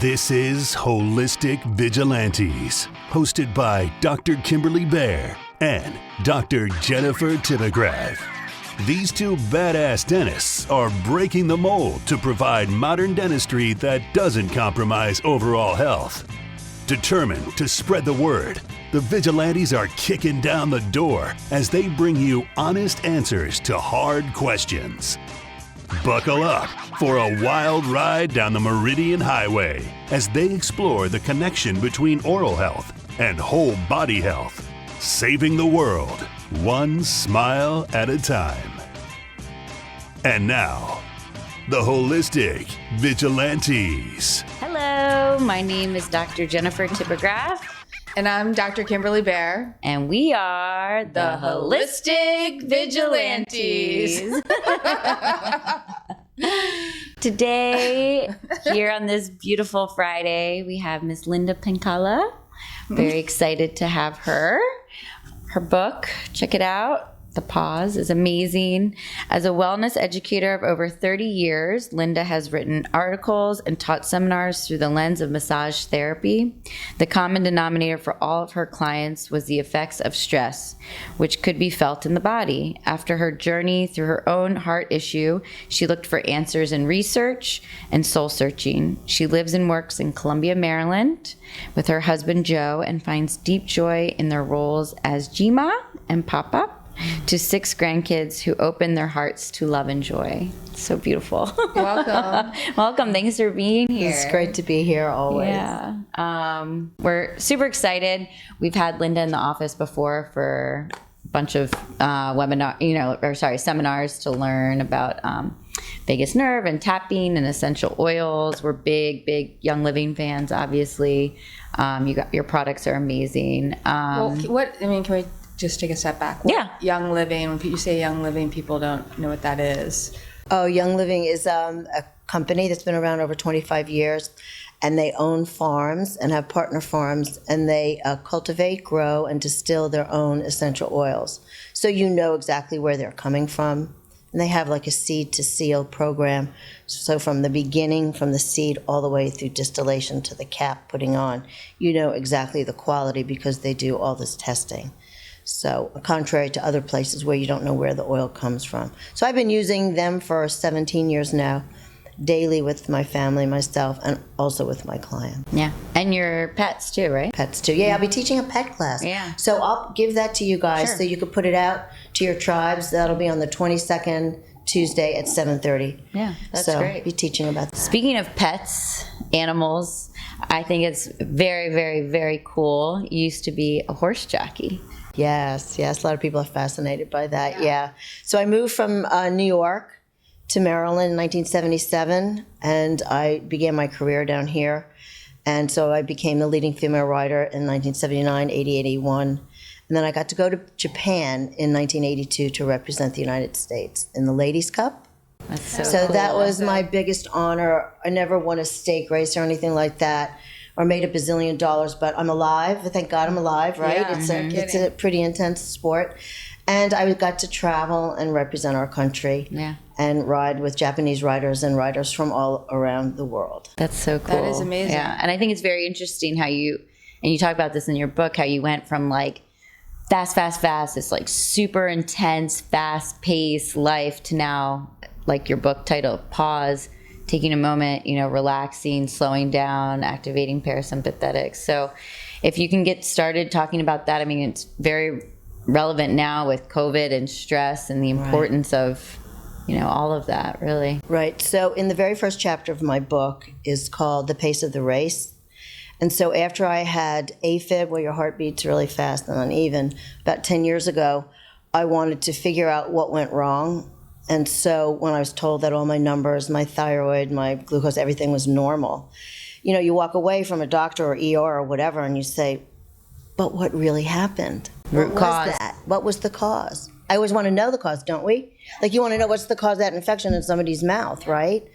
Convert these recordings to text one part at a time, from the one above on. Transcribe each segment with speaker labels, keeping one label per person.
Speaker 1: This is Holistic Vigilantes, hosted by Dr. Kimberly Bear and Dr. Jennifer Tippegraf. These two badass dentists are breaking the mold to provide modern dentistry that doesn't compromise overall health. Determined to spread the word, the Vigilantes are kicking down the door as they bring you honest answers to hard questions. Buckle up for a wild ride down the Meridian Highway as they explore the connection between oral health and whole body health, saving the world one smile at a time. And now, the Holistic Vigilantes.
Speaker 2: Hello, my name is Dr. Jennifer Tippegraf.
Speaker 3: And I'm Dr. Kimberly Bear.
Speaker 2: And we are the Holistic Vigilantes. Today, here on this beautiful Friday, we have Miss Linda Penkala. Very excited to have her. Her book, check it out. The Pause is amazing. As a wellness educator of over 30 years, Linda has written articles and taught seminars through the lens of massage therapy. The common denominator for all of her clients was the effects of stress, which could be felt in the body. After her journey through her own heart issue, she looked for answers in research and soul searching. She lives and works in Columbia, Maryland with her husband, Joe, and finds deep joy in their roles as Jima and Papa to 6 grandkids who open their hearts to love and joy. So beautiful.
Speaker 3: Welcome.
Speaker 2: Welcome. Thanks for being here.
Speaker 4: It's great to be here always.
Speaker 2: Yeah. We're super excited. We've had Linda in the office before for a bunch of seminars to learn about vagus nerve and tapping and essential oils. We're big Young Living fans, obviously. Your products are amazing.
Speaker 3: Can we just take a step back? Young Living, when you say Young Living, people don't know what that is.
Speaker 4: Oh, Young Living is a company that's been around over 25 years, and they own farms and have partner farms, and they cultivate, grow, and distill their own essential oils. So you know exactly where they're coming from. And they have like a seed to seal program. So from the beginning, from the seed all the way through distillation to the cap putting on, you know exactly the quality because they do all this testing. So contrary to other places where you don't know where the oil comes from. So I've been using them for 17 years now, daily with my family, myself, and also with my clients.
Speaker 2: Yeah. And your pets too, right?
Speaker 4: Pets too. Yeah, I'll be teaching a pet class.
Speaker 2: Yeah.
Speaker 4: So I'll give that to you guys
Speaker 2: Sure.
Speaker 4: so you can put it out to your tribes. That'll be on the 22nd, Tuesday at 7:30.
Speaker 2: Yeah, that's
Speaker 4: so
Speaker 2: great.
Speaker 4: I'll be teaching about that.
Speaker 2: Speaking of pets, animals, I think it's very, very, very cool. You used to be a horse jockey.
Speaker 4: Yes. A lot of people are fascinated by that. Yeah. So I moved from New York to Maryland in 1977, and I began my career down here. And so I became the leading female rider in 1979, 80, 81. And then I got to go to Japan in 1982 to represent the United States in the Ladies' Cup.
Speaker 2: That's so
Speaker 4: So that
Speaker 2: cool.
Speaker 4: was my biggest honor. I never won a stake race or anything like that, or made $1 bazillion, but I'm alive. Thank God I'm alive, right?
Speaker 3: Yeah,
Speaker 4: It's a pretty intense sport. And I got to travel and represent our country and ride with Japanese riders and riders from all around the world.
Speaker 2: That's so cool.
Speaker 3: That is amazing.
Speaker 2: Yeah, and I think it's very interesting how you talk about this in your book, how you went from like fast, this like super intense, fast-paced life to now, like your book title, Pause, taking a moment, relaxing, slowing down, activating parasympathetic. So if you can get started talking about that, I mean, it's very relevant now with COVID and stress and the importance of, all of that, really.
Speaker 4: Right. So in the very first chapter of my book is called The Pace of the Race. And so after I had AFib, where your heart beats really fast and uneven, about 10 years ago, I wanted to figure out what went wrong. And so when I was told that all my numbers, my thyroid, my glucose, everything was normal, you walk away from a doctor or ER or whatever and you say, but what really happened?
Speaker 2: Root cause.
Speaker 4: Was that? What was the cause? I always want to know the cause, don't we? Like you want to know what's the cause of that infection in somebody's mouth, right?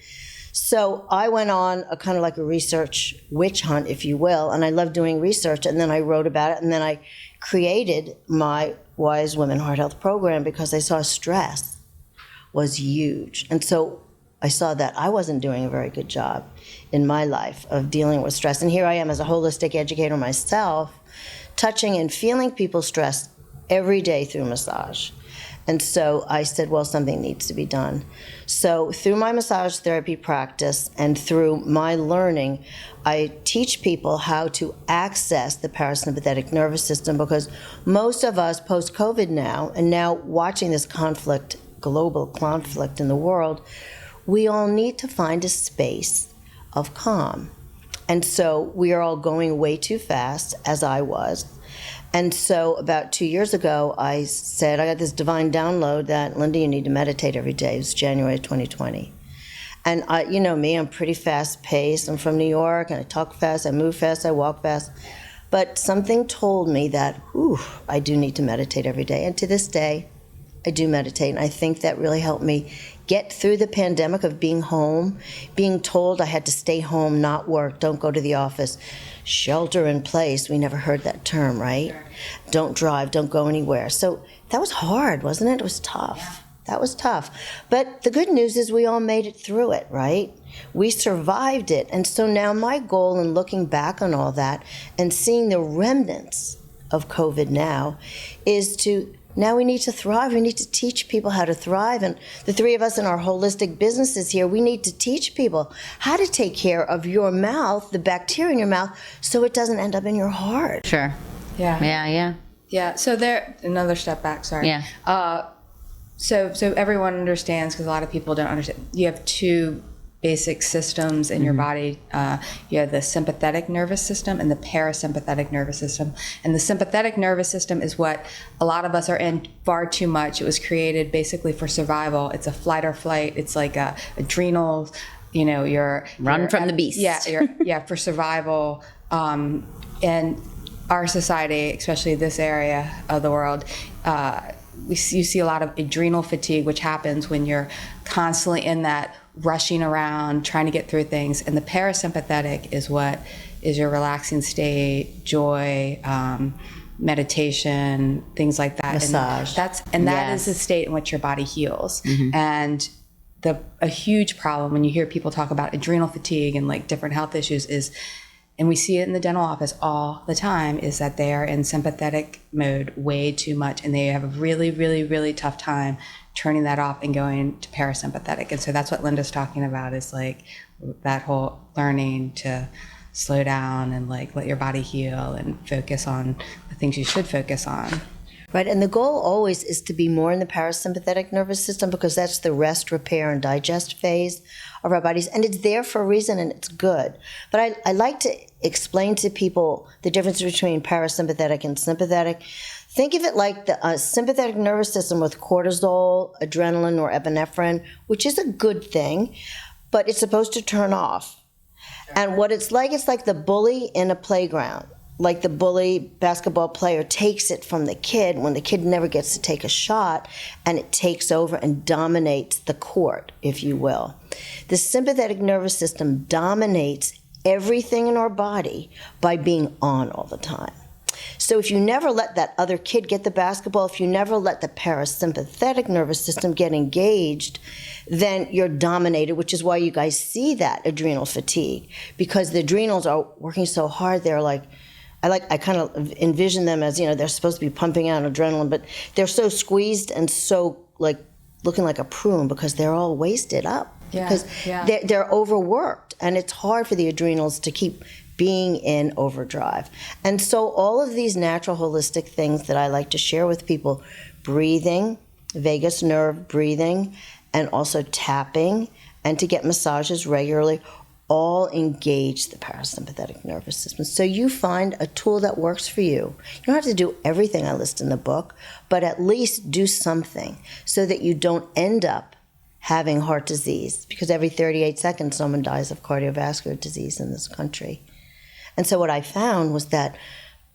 Speaker 4: So I went on a kind of like a research witch hunt, if you will, and I love doing research, and then I wrote about it, and then I created my Wise Women Heart Health program because I saw stress was huge. And so I saw that I wasn't doing a very good job in my life of dealing with stress. And here I am as a holistic educator myself, touching and feeling people's stress every day through massage. And so I said, well, something needs to be done. So through my massage therapy practice and through my learning, I teach people how to access the parasympathetic nervous system, because most of us post-COVID now, and now watching this conflict, global conflict in the world, we all need to find a space of calm. And so we are all going way too fast, as I was. And so about 2 years ago, I said, I got this divine download that, Linda, you need to meditate every day. It was January 2020. And you know me, I'm pretty fast-paced. I'm from New York, and I talk fast, I move fast, I walk fast. But something told me that, I do need to meditate every day. And to this day, I do meditate. And I think that really helped me get through the pandemic of being home, being told I had to stay home, not work, don't go to the office, shelter in place. We never heard that term, right? Sure. Don't drive, don't go anywhere. So that was hard, wasn't it? It was tough. Yeah. That was tough. But the good news is we all made it through it, right? We survived it. And so now my goal in looking back on all that and seeing the remnants of COVID now is to, now we need to thrive. We need to teach people how to thrive. And the three of us in our holistic businesses here, we need to teach people how to take care of your mouth, the bacteria in your mouth, so it doesn't end up in your heart.
Speaker 2: Sure.
Speaker 3: Yeah. So there, another step back, sorry.
Speaker 2: Yeah.
Speaker 3: So everyone understands, because a lot of people don't understand. You have two basic systems in your body. You have the sympathetic nervous system and the parasympathetic nervous system. And the sympathetic nervous system is what a lot of us are in far too much. It was created basically for survival. It's a flight or flight. It's like adrenals. You know, you're
Speaker 2: run from the beast.
Speaker 3: Yeah, for survival. And our society, especially this area of the world, you see a lot of adrenal fatigue, which happens when you're constantly in that rushing around, trying to get through things. And the parasympathetic is what is your relaxing state, joy, meditation, things like that.
Speaker 4: Massage.
Speaker 3: And that is the state in which your body heals. And a huge problem when you hear people talk about adrenal fatigue and like different health issues is, and we see it in the dental office all the time, is that they are in sympathetic mode way too much, and they have a really, really, really tough time turning that off and going to parasympathetic. And so that's what Linda's talking about, is like that whole learning to slow down and like let your body heal and focus on the things you should focus on.
Speaker 4: Right, and the goal always is to be more in the parasympathetic nervous system, because that's the rest, repair, and digest phase of our bodies. And it's there for a reason, and it's good. But I like to explain to people the difference between parasympathetic and sympathetic. Think of it like the sympathetic nervous system with cortisol, adrenaline, or epinephrine, which is a good thing, but it's supposed to turn off. And what it's like the bully in a playground. Like the bully basketball player takes it from the kid when the kid never gets to take a shot, and it takes over and dominates the court, if you will. The sympathetic nervous system dominates everything in our body by being on all the time. So if you never let that other kid get the basketball, if you never let the parasympathetic nervous system get engaged, then you're dominated, which is why you guys see that adrenal fatigue, because the adrenals are working so hard. They're like, I kind of envision them as, they're supposed to be pumping out adrenaline, but they're so squeezed and so like looking like a prune because they're all wasted up. Because they're overworked, and it's hard for the adrenals to keep being in overdrive. And so all of these natural holistic things that I like to share with people, breathing, vagus nerve breathing, and also tapping, and to get massages regularly, all engage the parasympathetic nervous system. So you find a tool that works for you. You don't have to do everything I list in the book, but at least do something so that you don't end up having heart disease, because every 38 seconds someone dies of cardiovascular disease in this country. And so what I found was that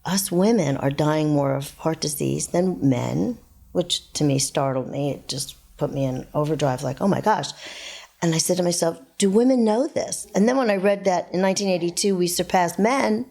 Speaker 4: us women are dying more of heart disease than men, which to me startled me. It just put me in overdrive, like, oh my gosh. And I said to myself, do women know this? And then when I read that in 1982 we surpassed men,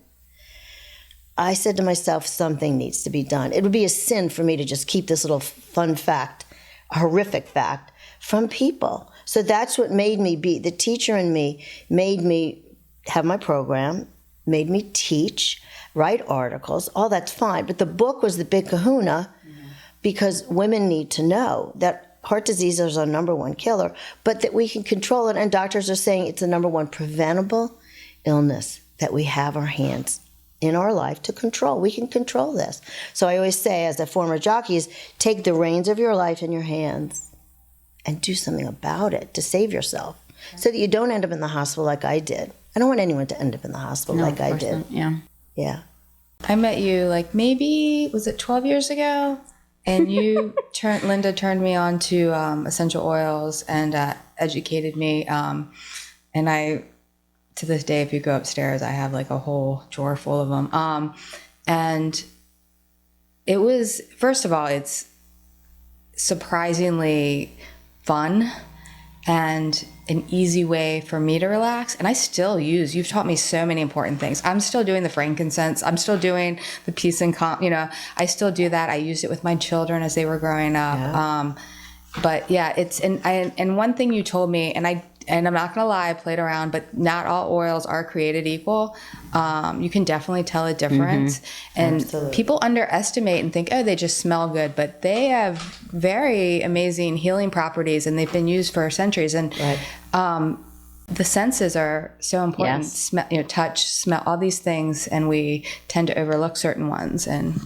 Speaker 4: I said to myself, something needs to be done. It would be a sin for me to just keep this little fun fact, a horrific fact, from people. So that's what made me be. The teacher in me made me have my program, made me teach, write articles. All that's fine. But the book was the big kahuna because women need to know that heart disease is our number one killer, but that we can control it. And doctors are saying it's the number one preventable illness that we have our hands in our life to control. We can control this. So I always say, as a former jockey, is take the reins of your life in your hands and do something about it to save yourself so that you don't end up in the hospital like I did. I don't want anyone to end up in the hospital like I did.
Speaker 2: Yeah.
Speaker 4: Yeah.
Speaker 3: I met you like maybe, was it 12 years ago? And you Linda turned me on to essential oils and educated me. And I, to this day, if you go upstairs, I have like a whole drawer full of them. And it was, first of all, it's surprisingly fun and an easy way for me to relax. And I still use, you've taught me so many important things. I'm still doing the frankincense. I'm still doing the peace and calm, I still do that. I used it with my children as they were growing up.
Speaker 4: Yeah.
Speaker 3: But yeah, it's, and one thing you told me, and I'm not gonna lie, I played around, but not all oils are created equal. You can definitely tell a difference. And
Speaker 4: Absolutely.
Speaker 3: people underestimate and think, oh, they just smell good, but they have very amazing healing properties and they've been used for centuries. And the senses are so important.
Speaker 2: Yes.
Speaker 3: Smell, touch, smell, all these things, and we tend to overlook certain ones. And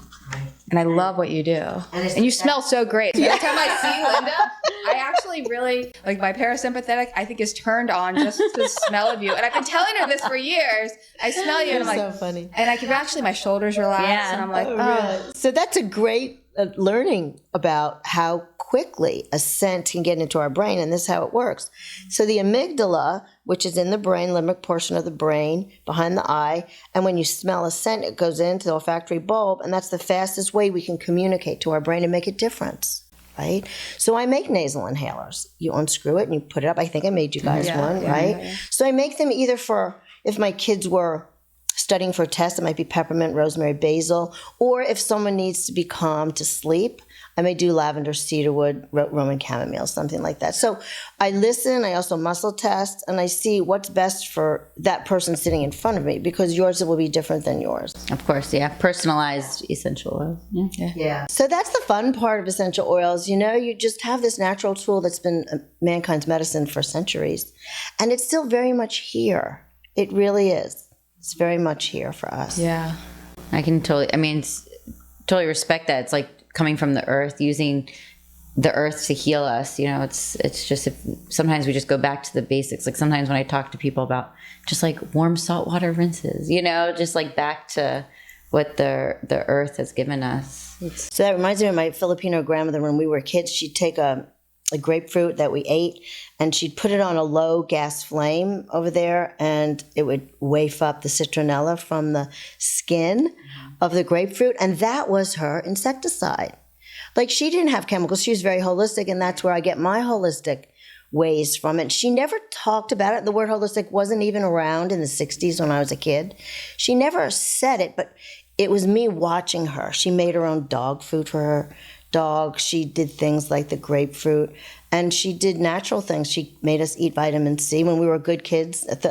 Speaker 3: I love what you do. And you smell so great. So every time I see Linda, I actually really, like my parasympathetic, I think is turned on just the smell of you. And I've been telling her this for years. I smell you and I'm like,
Speaker 4: so funny.
Speaker 3: and I can actually, my shoulders relax and I'm like, oh.
Speaker 4: So that's a great learning about how quickly a scent can get into our brain, and this is how it works. So the amygdala, which is in the brain, limbic portion of the brain, behind the eye, and when you smell a scent, it goes into the olfactory bulb, and that's the fastest way we can communicate to our brain and make a difference, right? So I make nasal inhalers. You unscrew it and you put it up. I think I made you guys one, right? Yeah. So I make them either for, if my kids were studying for a test, it might be peppermint, rosemary, basil, or if someone needs to be calm to sleep, I may do lavender, cedarwood, Roman chamomile, something like that. So I listen, I also muscle test, and I see what's best for that person sitting in front of me, because yours will be different than yours.
Speaker 2: Of course, yeah. Personalized essential oils.
Speaker 4: Yeah. So that's the fun part of essential oils. You just have this natural tool that's been mankind's medicine for centuries, and it's still very much here. It really is. It's very much here for us.
Speaker 3: Yeah.
Speaker 2: I can totally respect that. It's like coming from the earth, using the earth to heal us. It's just, sometimes we just go back to the basics. Like sometimes when I talk to people about just like warm saltwater rinses, just like back to what the earth has given us.
Speaker 4: So that reminds me of my Filipino grandmother. When we were kids, she'd take a grapefruit that we ate, and she'd put it on a low gas flame over there, and it would waft up the citronella from the skin of the grapefruit, and that was her insecticide. Like, she didn't have chemicals. She was very holistic, and that's where I get my holistic ways from it. She never talked about it. The word holistic wasn't even around in the 60s when I was a kid. She never said it, but it was me watching her. She made her own dog food for her dog. She did things like the grapefruit, and she did natural things. She made us eat vitamin C when we were good kids at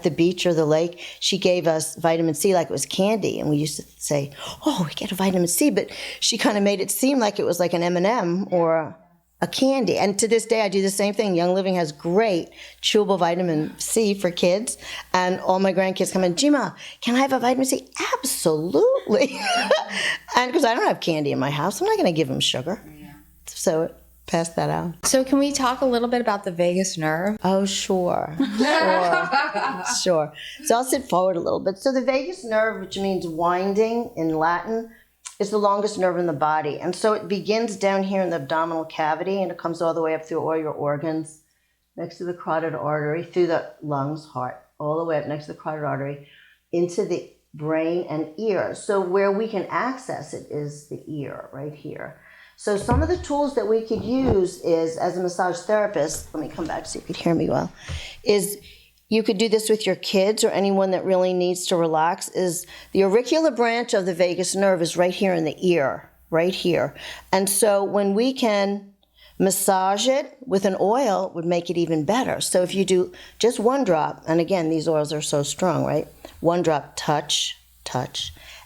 Speaker 4: the beach or the lake. She gave us vitamin C like it was candy, and we used to say, "Oh, we get a vitamin C," but she kind of made it seem like it was like an M&M or a candy. And to this day, I do the same thing. Young Living has great chewable vitamin C for kids, and all my grandkids come in, "Gima, can I have a vitamin C?" Absolutely. And because I don't have candy in my house, I'm not going to give them sugar. So pass that out.
Speaker 3: So can we talk a little bit about the vagus nerve?
Speaker 4: Oh, sure. Sure. So I'll sit forward a little bit. So the vagus nerve, which means winding in Latin, is the longest nerve in the body. And so it begins down here in the abdominal cavity, and it comes all the way up through all your organs, next to the carotid artery, through the lungs, heart, all the way up next to the carotid artery, into the brain and ear. So where we can access it is the ear, right here. So some of the tools that we could use is, as a massage therapist, let me come back so you could hear me well, is you could do this with your kids or anyone that really needs to relax, is the auricular branch of the vagus nerve is right here in the ear, right here. And so when we can Massage it with an oil would make it even better. So if you do just one drop, and again, these oils are so strong, right? One drop, touch,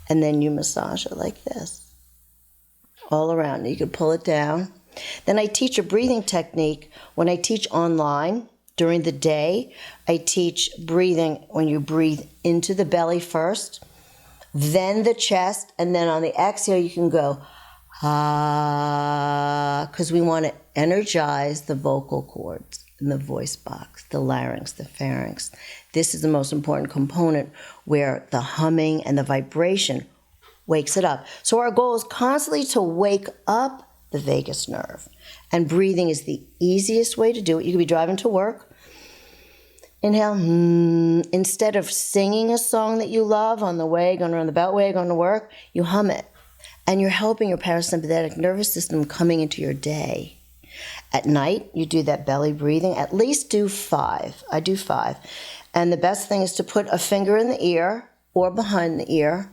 Speaker 4: and then you massage it like this, all around. You could pull it down. Then I teach a breathing technique. When I teach online during the day, I teach breathing when you breathe into the belly first, then the chest, and then on the exhale you can go, because we want to energize the vocal cords in the voice box, the larynx, the pharynx. This is the most important component where the humming and the vibration wakes it up. So our goal is constantly to wake up the vagus nerve. And breathing is the easiest way to do it. You could be driving to work. Inhale. Instead of singing a song that you love on the way, going around the beltway, going to work, you hum it. And you're helping your parasympathetic nervous system coming into your day. At night, you do that belly breathing. At least do 5. I do 5. And the best thing is to put a finger in the ear or behind the ear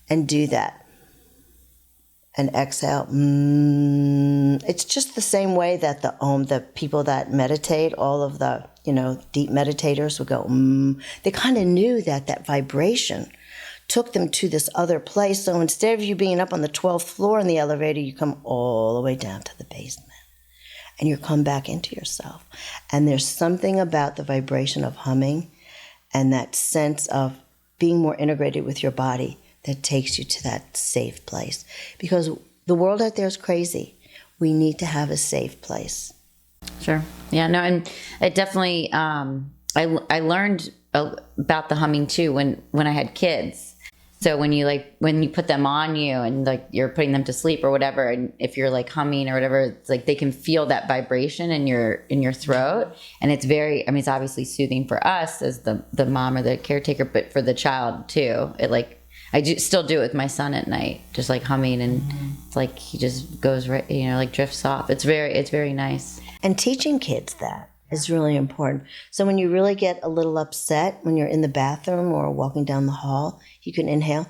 Speaker 4: and do that. And exhale. It's just the same way that the people that meditate, all of the, deep meditators would go, They kind of knew that vibration took them to this other place. So instead of you being up on the 12th floor in the elevator, you come all the way down to the basement. And you come back into yourself. And there's something about the vibration of humming and that sense of being more integrated with your body that takes you to that safe place. Because the world out there is crazy. We need to have a safe place.
Speaker 2: Sure. Yeah, no, and it definitely, I learned about the humming too when I had kids. So when you put them on you and you're putting them to sleep or whatever, and if you're humming or whatever, it's they can feel that vibration in your throat, and it's it's obviously soothing for us as the mom or the caretaker, but for the child too. I still do it with my son at night, just humming, and it's he just goes right, drifts off. It's very nice.
Speaker 4: And teaching kids that is really important. So when you really get a little upset when you're in the bathroom or walking down the hall, you can inhale.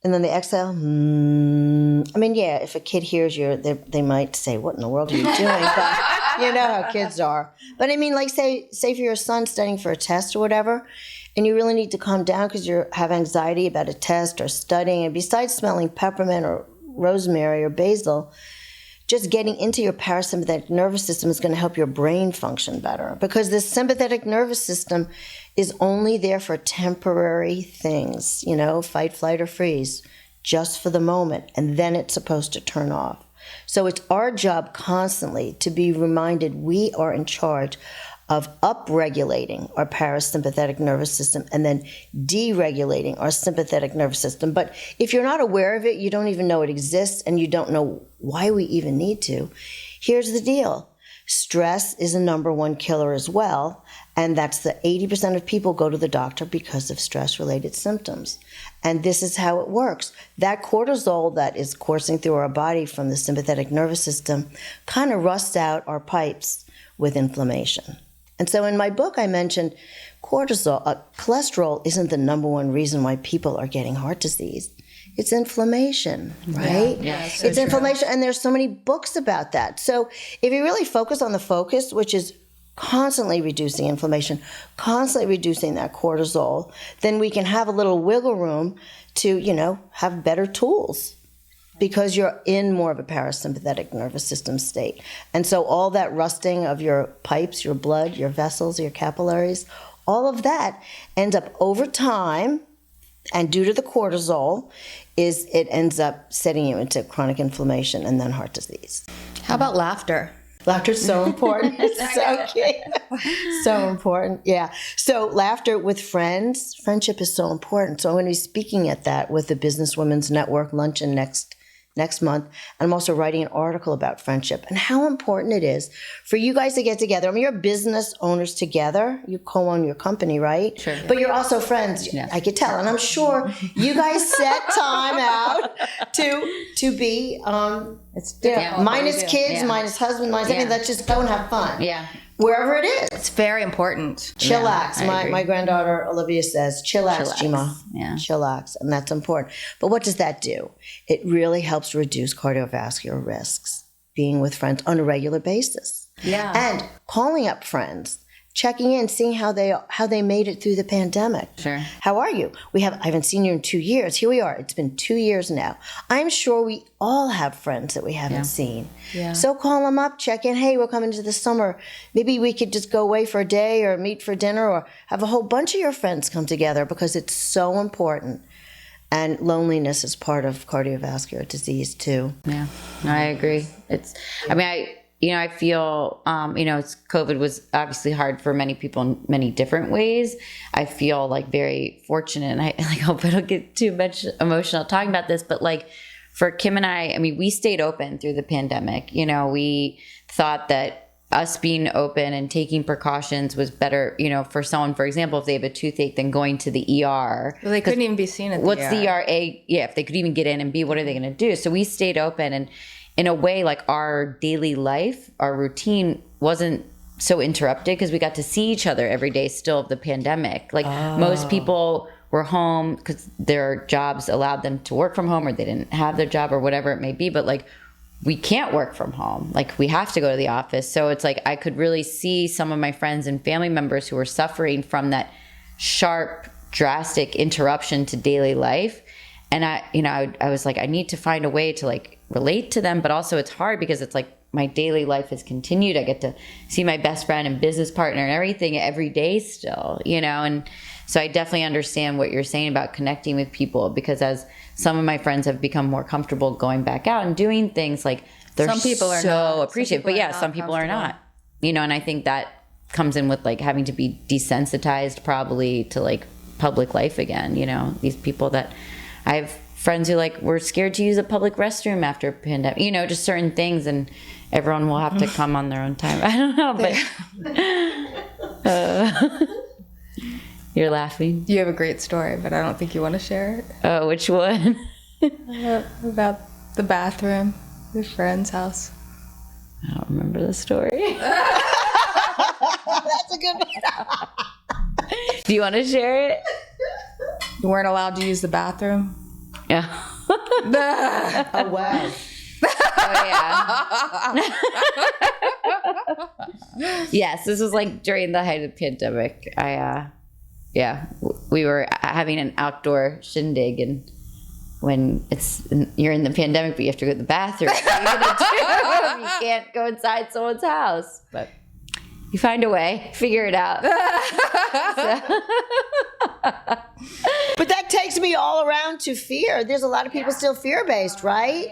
Speaker 4: And then the exhale. If a kid hears you, they might say, "What in the world are you doing?" But you know how kids are. But say for your son studying for a test or whatever, and you really need to calm down because you have anxiety about a test or studying, and besides smelling peppermint or rosemary or basil, just getting into your parasympathetic nervous system is going to help your brain function better, because the sympathetic nervous system is only there for temporary things, fight, flight, or freeze, just for the moment, and then it's supposed to turn off. So it's our job constantly to be reminded we are in charge of upregulating our parasympathetic nervous system and then deregulating our sympathetic nervous system. But if you're not aware of it, you don't even know it exists, and you don't know why we even need to. Here's the deal. Stress is a number one killer as well, and that's the 80% of people go to the doctor because of stress-related symptoms. And this is how it works. That cortisol that is coursing through our body from the sympathetic nervous system kind of rusts out our pipes with inflammation. And so in my book, I mentioned cholesterol isn't the number one reason why people are getting heart disease. It's inflammation, right?
Speaker 3: Yeah,
Speaker 4: it's inflammation, and there's so many books about that. So if you really focus on the focus, which is constantly reducing inflammation, constantly reducing that cortisol, then we can have a little wiggle room to, have better tools, because you're in more of a parasympathetic nervous system state. And so all that rusting of your pipes, your blood, your vessels, your capillaries, all of that ends up over time, and due to the cortisol, it ends up setting you into chronic inflammation and then heart disease.
Speaker 3: How about laughter?
Speaker 4: Laughter's so important. It's so key. So important. Yeah. So laughter with friends, friendship is so important. So I'm going to be speaking at that with the Businesswomen's Network luncheon next month. And I'm also writing an article about friendship and how important it is for you guys to get together. You're business owners together. You co-own your company, right?
Speaker 2: Sure.
Speaker 4: But you're also friends.
Speaker 2: Yes.
Speaker 4: I could tell. And I'm sure you guys set time out to be, minus kids, minus husband, minus everything. Let's just go and have fun.
Speaker 2: Yeah.
Speaker 4: Wherever it is.
Speaker 3: It's very important.
Speaker 4: Chillax.
Speaker 2: Yeah,
Speaker 4: My granddaughter Olivia says, chillax, Gima.
Speaker 2: Yeah.
Speaker 4: Chillax. And that's important. But what does that do? It really helps reduce cardiovascular risks. being with friends on a regular basis.
Speaker 2: Yeah.
Speaker 4: And calling up friends, checking in, seeing how they made it through the pandemic.
Speaker 2: Sure.
Speaker 4: How are you? I haven't seen you in 2 years. Here we are. It's been 2 years now. I'm sure we all have friends that we haven't seen.
Speaker 3: Yeah.
Speaker 4: So call them up, check in. Hey, we're coming to the summer. Maybe we could just go away for a day or meet for dinner or have a whole bunch of your friends come together because it's so important. And loneliness is part of cardiovascular disease too.
Speaker 2: Yeah, I agree. I feel, COVID was obviously hard for many people in many different ways. I feel like very fortunate, and I hope I don't get too much emotional talking about this, but like for Kim and I mean, we stayed open through the pandemic. We thought that us being open and taking precautions was better, for someone, for example, if they have a toothache, than going to the ER.
Speaker 3: Well, they couldn't even be seen at the
Speaker 2: What's
Speaker 3: ER.
Speaker 2: the ER? If they could even get in, and B, what are they going to do? So we stayed open, and in a way, like our daily life, our routine wasn't so interrupted because we got to see each other every day still of the pandemic. Like most people were home because their jobs allowed them to work from home, or they didn't have their job or whatever it may be. But like, we can't work from home. Like we have to go to the office. So it's like, I could really see some of my friends and family members who were suffering from that sharp, drastic interruption to daily life. And I was like, I need to find a way to like relate to them, but also it's hard because it's like my daily life has continued. I get to see my best friend and business partner and everything every day still, and so I definitely understand what you're saying about connecting with people, because as some of my friends have become more comfortable going back out and doing things, like they're
Speaker 3: Some people are
Speaker 2: so
Speaker 3: not.
Speaker 2: appreciative, but yeah, some people are not, and I think that comes in with like having to be desensitized probably to like public life again, these people that I have friends who like were scared to use a public restroom after pandemic, just certain things, and everyone will have to come on their own time. I don't know, but you're laughing.
Speaker 3: You have a great story, but I don't think you want to share it.
Speaker 2: Oh, which one?
Speaker 3: About the bathroom, your friend's house.
Speaker 2: I don't remember the story.
Speaker 4: That's a good one.
Speaker 2: Do you want to share it?
Speaker 3: You weren't allowed to use the bathroom?
Speaker 2: Yeah.
Speaker 4: Oh, wow.
Speaker 2: Oh, yeah. Yes, this was like during the height of the pandemic. We were having an outdoor shindig, and when you're in the pandemic, but you have to go to the bathroom, what are you gonna do? You can't go inside someone's house, but you find a way, figure it out.
Speaker 4: But that takes me all around to fear. There's a lot of people still fear-based, right?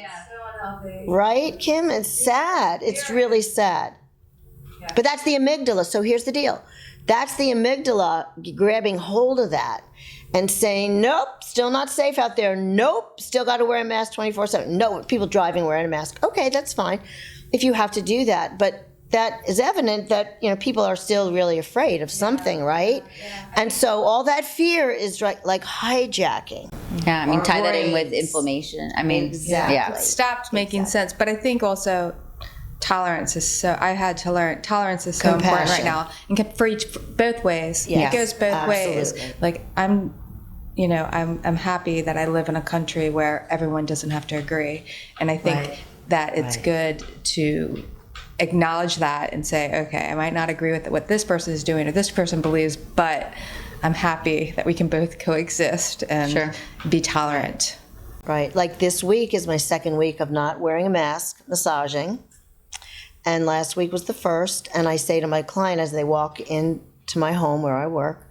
Speaker 4: Right, Kim? It's sad. It's really sad. But that's the amygdala. So here's the deal. That's the amygdala grabbing hold of that and saying, nope, still not safe out there. Nope, still got to wear a mask 24/7. No, people driving wearing a mask. Okay, that's fine if you have to do that. But that is evident that people are still really afraid of something, right? And so all that fear is like hijacking.
Speaker 2: Yeah, I mean, tie that in with
Speaker 4: brains.
Speaker 2: inflammation. I mean,
Speaker 4: Exactly.
Speaker 2: yeah.
Speaker 3: It stopped making sense. But I think also tolerance is I had to learn tolerance is so important right
Speaker 4: Compassion.
Speaker 3: now, and for both ways.
Speaker 4: Yes,
Speaker 3: It goes both ways.
Speaker 4: absolutely.
Speaker 3: Like I'm happy that I live in a country where everyone doesn't have to agree, and I think
Speaker 4: Right.
Speaker 3: that it's
Speaker 4: Right.
Speaker 3: good to acknowledge that and say, okay, I might not agree with what this person is doing or this person believes, but I'm happy that we can both coexist and
Speaker 2: Sure.
Speaker 3: be tolerant.
Speaker 4: Right. Like this week is my second week of not wearing a mask, massaging. And last week was the first. And I say to my client as they walk into my home where I work,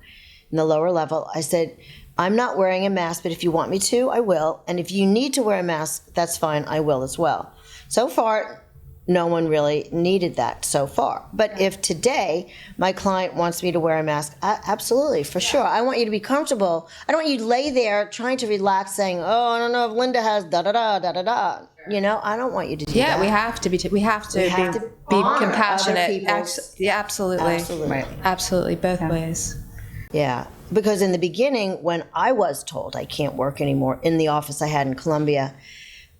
Speaker 4: in the lower level, I said, I'm not wearing a mask, but if you want me to, I will. And if you need to wear a mask, that's fine, I will as well. So far, no one really needed that so far. But if today my client wants me to wear a mask, absolutely, for sure. I want you to be comfortable. I don't want you to lay there trying to relax saying, oh, I don't know if Linda has da-da-da, da-da-da. I don't want you to do that.
Speaker 3: Yeah, we have to be be
Speaker 4: honor
Speaker 3: compassionate.
Speaker 4: other people's-
Speaker 3: Absolutely.
Speaker 4: Absolutely.
Speaker 2: Right.
Speaker 3: Absolutely, both ways.
Speaker 4: Yeah, because in the beginning, when I was told I can't work anymore in the office I had in Columbia,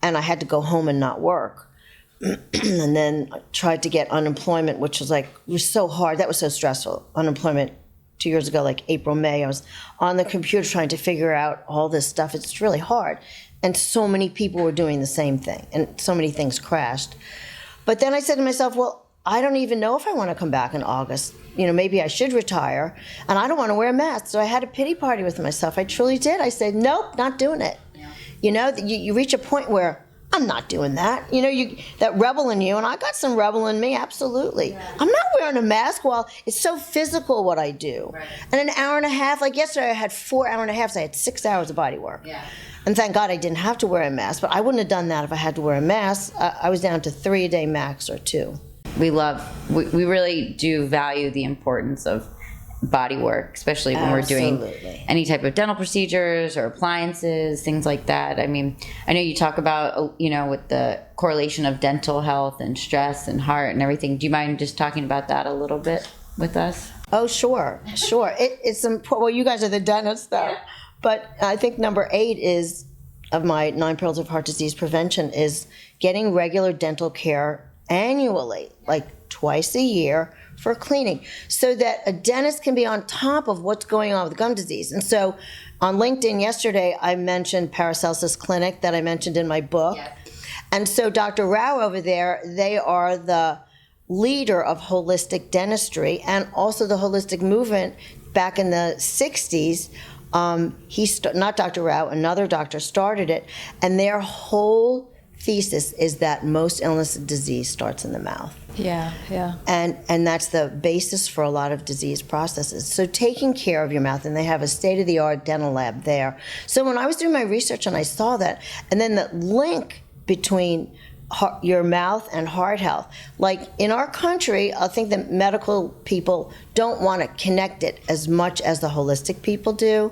Speaker 4: and I had to go home and not work, and then I tried to get unemployment, which was so hard. That was so stressful. Unemployment 2 years ago, like April, May, I was on the computer trying to figure out all this stuff. It's really hard. And so many people were doing the same thing, and so many things crashed. But then I said to myself, well, I don't even know if I want to come back in August. Maybe I should retire, and I don't want to wear a mask. So I had a pity party with myself. I truly did. I said, nope, not doing it. Yeah. You reach a point where I'm not doing that. That rebel in you, and I got some rebel in me, absolutely. Yeah. I'm not wearing a mask while it's so physical what I do. Right. And an hour and a half, like yesterday I had 4 hour and a half, so I had 6 hours of body work. Yeah. And thank God I didn't have to wear a mask, but I wouldn't have done that if I had to wear a mask. I was down to 3 a day max or 2.
Speaker 2: We really do value the importance of body work, especially when we're doing any type of dental procedures or appliances, things like that. I mean, I know you talk about, with the correlation of dental health and stress and heart and everything. Do you mind just talking about that a little bit with us?
Speaker 4: Oh, sure. It's important. Well, you guys are the dentists, though. Yeah. But I think number 8 is of my 9 pillars of heart disease prevention is getting regular dental care annually, like twice a year, for cleaning, so that a dentist can be on top of what's going on with gum disease. And so on LinkedIn yesterday, I mentioned Paracelsus Clinic that I mentioned in my book. Yes. And so Dr. Rao over there, they are the leader of holistic dentistry and also the holistic movement back in the 60s. Not Dr. Rao, another doctor started it, and their whole thesis is that most illness and disease starts in the mouth.
Speaker 3: Yeah.
Speaker 4: And that's the basis for a lot of disease processes. So taking care of your mouth, and they have a state-of-the-art dental lab there. So when I was doing my research and I saw that, and then the link between your mouth and heart health, like in our country, I think the medical people don't want to connect it as much as the holistic people do.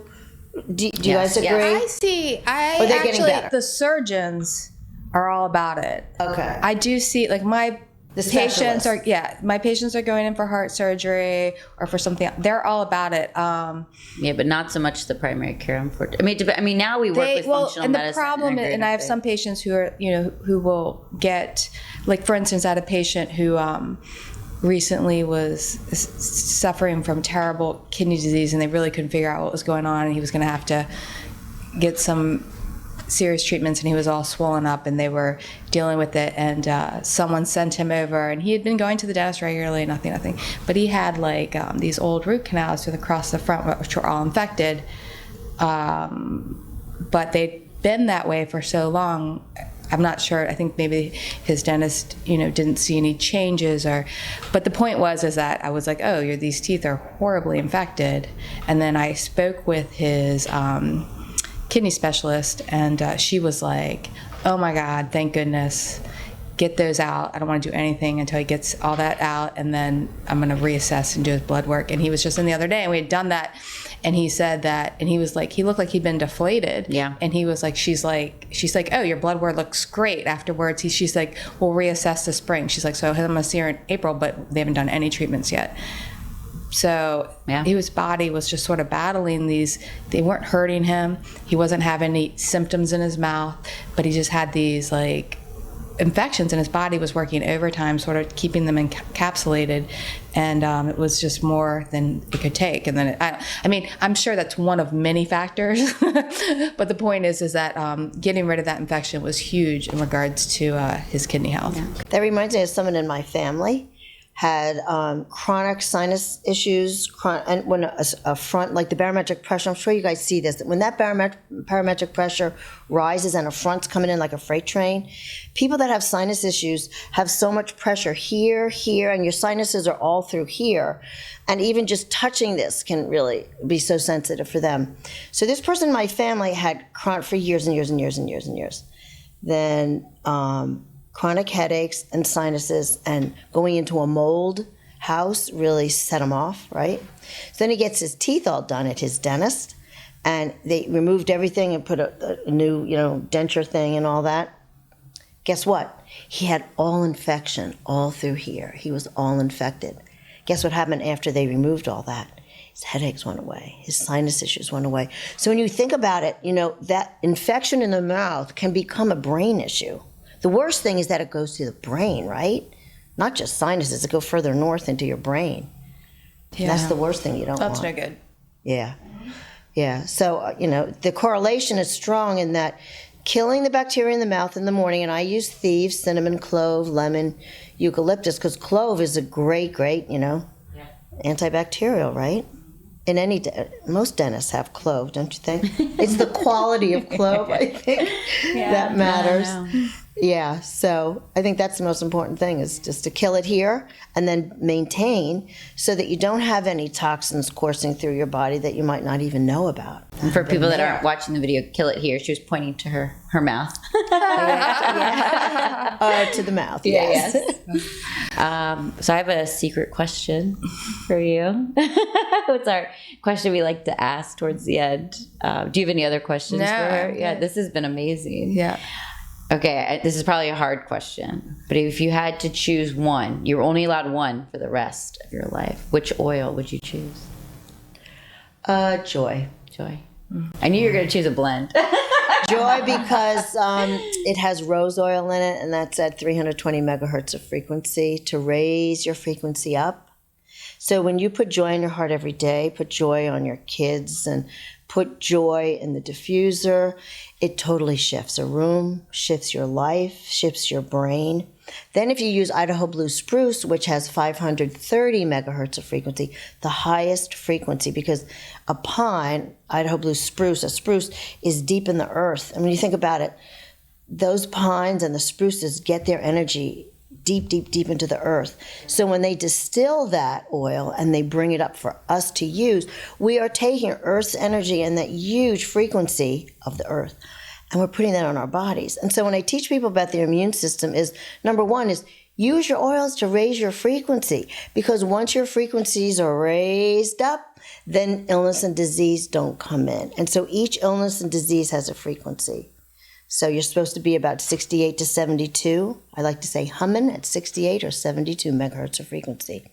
Speaker 4: Do you guys agree?
Speaker 3: I actually, the surgeons are all about it.
Speaker 4: Okay.
Speaker 3: I do see, like, my patients are going in for heart surgery or for something. They're all about it.
Speaker 2: But not so much the primary care. Unfortunately, I mean, now we work with functional
Speaker 3: and
Speaker 2: medicine.
Speaker 3: The problem, and I have some patients who are, who will get, like, for instance, I had a patient who recently was suffering from terrible kidney disease, and they really couldn't figure out what was going on, and he was going to have to get some serious treatments, and he was all swollen up, and they were dealing with it, and someone sent him over, and he had been going to the dentist regularly, nothing, but he had these old root canals across the front, which were all infected, but they'd been that way for so long. I'm not sure. I think maybe his dentist, didn't see any changes, but the point is that I was like, oh, these teeth are horribly infected, and then I spoke with his kidney specialist, and she was like, oh my God, thank goodness, get those out. I don't want to do anything until he gets all that out, and then I'm going to reassess and do his blood work. And he was just in the other day, and we had done that, and he said that, and he was like, he looked like he'd been deflated. Yeah. And he was like, she's like, oh, your blood work looks great afterwards. She's like, we'll reassess this spring. She's like, so I'm going to see her in April, but they haven't done any treatments yet. So his body was just sort of battling these. They weren't hurting him. He wasn't having any symptoms in his mouth, but he just had these infections, and his body was working overtime, sort of keeping them encapsulated, and it was just more than it could take. And then I'm sure that's one of many factors, but the point is that getting rid of that infection was huge in regards to his kidney health. Yeah.
Speaker 4: That reminds me of someone in my family had chronic sinus issues, and when a front, like the barometric pressure, I'm sure you guys see this, when that barometric pressure rises and a front's coming in like a freight train, people that have sinus issues have so much pressure here, and your sinuses are all through here, and even just touching this can really be so sensitive for them. So this person in my family had chronic for years and years and years and years and years. Then chronic headaches and sinuses, and going into a mold house really set him off, right? So then he gets his teeth all done at his dentist, and they removed everything and put a new, denture thing and all that. Guess what? He had all infection all through here. He was all infected. Guess what happened after they removed all that? His headaches went away. His sinus issues went away. So when you think about it, that infection in the mouth can become a brain issue. The worst thing is that it goes to the brain, right? Not just sinuses, it goes further north into your brain. Yeah. That's the worst thing you don't want.
Speaker 3: That's no good.
Speaker 4: Yeah. So, the correlation is strong in that killing the bacteria in the mouth in the morning. And I use thieves, cinnamon, clove, lemon, eucalyptus, because clove is a great, antibacterial, right? In most dentists have clove, don't you think? It's the quality of clove, I think, that matters. Yeah, so I think that's the most important thing, is just to kill it here and then maintain so that you don't have any toxins coursing through your body that you might not even know about.
Speaker 2: And for people that aren't watching the video, kill it here. She was pointing to her mouth.
Speaker 4: To the mouth, yes.
Speaker 2: So I have a secret question for you. It's our question we like to ask towards the end. Do you have any other questions for her? Yeah, this has been amazing.
Speaker 3: Yeah.
Speaker 2: Okay, this is probably a hard question, but if you had to choose one, you were only allowed one for the rest of your life, which oil would you choose?
Speaker 4: Joy.
Speaker 2: I knew you were going to choose a blend.
Speaker 4: Joy, because it has rose oil in it, and that's at 320 megahertz of frequency to raise your frequency up. So when you put joy in your heart every day, put joy on your kids, and put joy in the diffuser, it totally shifts a room, shifts your life, shifts your brain. Then if you use Idaho Blue Spruce, which has 530 megahertz of frequency, the highest frequency, because a pine, Idaho Blue Spruce, a spruce is deep in the earth. And when you think about it, those pines and the spruces get their energy deep, deep, deep into the earth. So when they distill that oil and they bring it up for us to use, we are taking Earth's energy and that huge frequency of the earth, and we're putting that on our bodies. And so when I teach people about their immune system, is number one is use your oils to raise your frequency, because once your frequencies are raised up, then illness and disease don't come in. And so each illness and disease has a frequency. So you're supposed to be about 68 to 72. I like to say humming at 68 or 72 megahertz of frequency.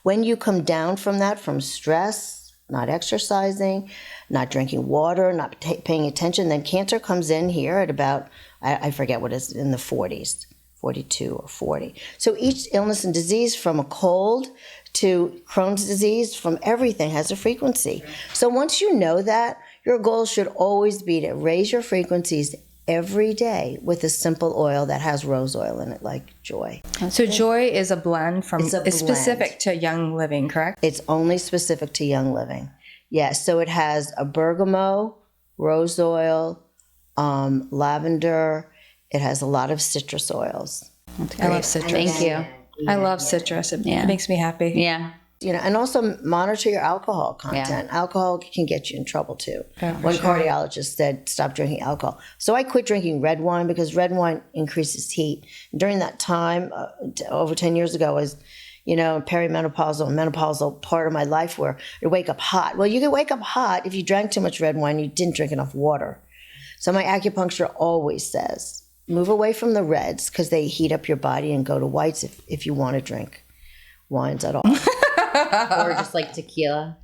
Speaker 4: When you come down from that, from stress, not exercising, not drinking water, not paying attention, then cancer comes in here at about, I forget what it is, in the 40s, 42 or 40. So each illness and disease, from a cold to Crohn's disease, from everything, has a frequency. So once you know that, your goal should always be to raise your frequencies every day with a simple oil that has rose oil in it, like Joy.
Speaker 3: So Joy is a blend from, it's specific
Speaker 4: blend.
Speaker 3: to Young Living, correct?
Speaker 4: It's only specific to Young Living. Yes, so it has a bergamot, rose oil, lavender. It has a lot of citrus oils.
Speaker 3: I love citrus.
Speaker 2: Thank you.
Speaker 3: I love citrus. It makes me happy.
Speaker 2: Yeah.
Speaker 4: You know, and also monitor your alcohol content. Yeah. Alcohol can get you in trouble too. One cardiologist said, stop drinking alcohol. So I quit drinking red wine because red wine increases heat. During that time, over 10 years ago, was, you know, perimenopausal and menopausal part of my life where I wake up hot. Well, you could wake up hot if you drank too much red wine, you didn't drink enough water. So my acupuncture always says, move away from the reds because they heat up your body, and go to whites if you want to drink wines at all.
Speaker 2: Or just like tequila.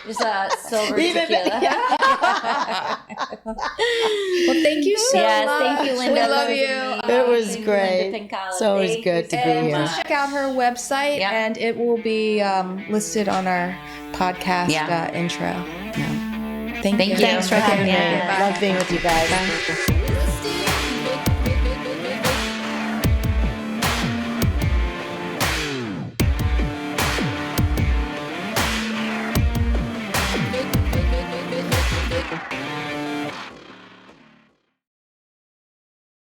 Speaker 2: Just a silver tequila.
Speaker 3: Well, thank you so much.
Speaker 2: Thank you, Linda.
Speaker 3: We love you.
Speaker 4: It was great.
Speaker 2: Linda Penkala.
Speaker 4: It's always good to be here.
Speaker 3: Please check out her website, and it will be listed on our podcast intro.
Speaker 2: Yeah.
Speaker 3: Thank you.
Speaker 2: Thanks for having me.
Speaker 4: Love being with you guys.
Speaker 3: Bye.